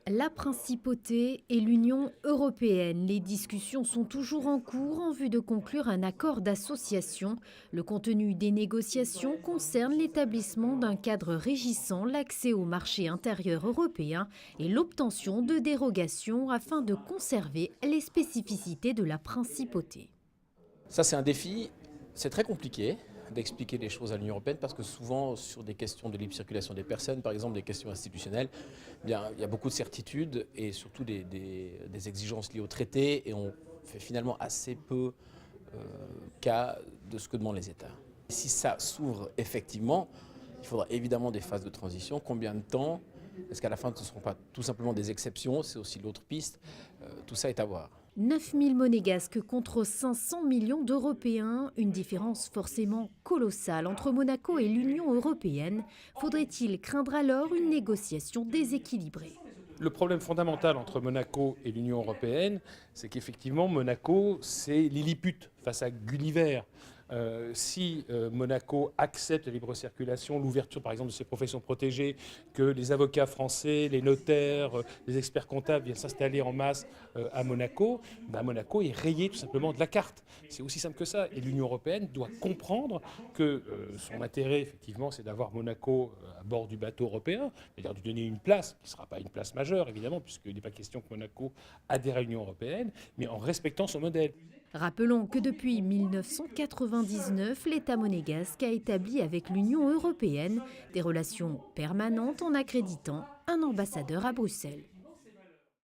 La principauté et l'Union européenne. Les discussions sont toujours en cours en vue de conclure un accord d'association. Le contenu des négociations concerne l'établissement d'un cadre régissant l'accès au marché intérieur européen et l'obtention de dérogations afin de conserver les spécificités de la principauté. Ça, c'est un défi, c'est très compliqué d'expliquer les choses à l'Union européenne parce que souvent, sur des questions de libre circulation des personnes, par exemple des questions institutionnelles, eh bien, il y a beaucoup de certitudes et surtout des exigences liées au traité et on fait finalement assez peu cas de ce que demandent les États. Si ça s'ouvre effectivement, il faudra évidemment des phases de transition. Combien de temps? Est-ce qu'à la fin, ce ne seront pas tout simplement des exceptions? C'est aussi l'autre piste. Tout ça est à voir. 9000 monégasques contre 500 millions d'Européens, une différence forcément colossale entre Monaco et l'Union européenne. Faudrait-il craindre alors une négociation déséquilibrée ? Le problème fondamental entre Monaco et l'Union européenne, c'est qu'effectivement Monaco, c'est Lilliput face à Gulliver. Si Monaco accepte la libre circulation, l'ouverture par exemple de ses professions protégées, que les avocats français, les notaires, les experts comptables viennent s'installer en masse à Monaco, Monaco est rayé tout simplement de la carte. C'est aussi simple que ça. Et l'Union européenne doit comprendre que son intérêt, effectivement, c'est d'avoir Monaco à bord du bateau européen, c'est-à-dire de donner une place, qui ne sera pas une place majeure évidemment, puisqu'il n'est pas question que Monaco adhère à l'Union européenne, mais en respectant son modèle. Rappelons que depuis 1999, l'État monégasque a établi avec l'Union européenne des relations permanentes en accréditant un ambassadeur à Bruxelles.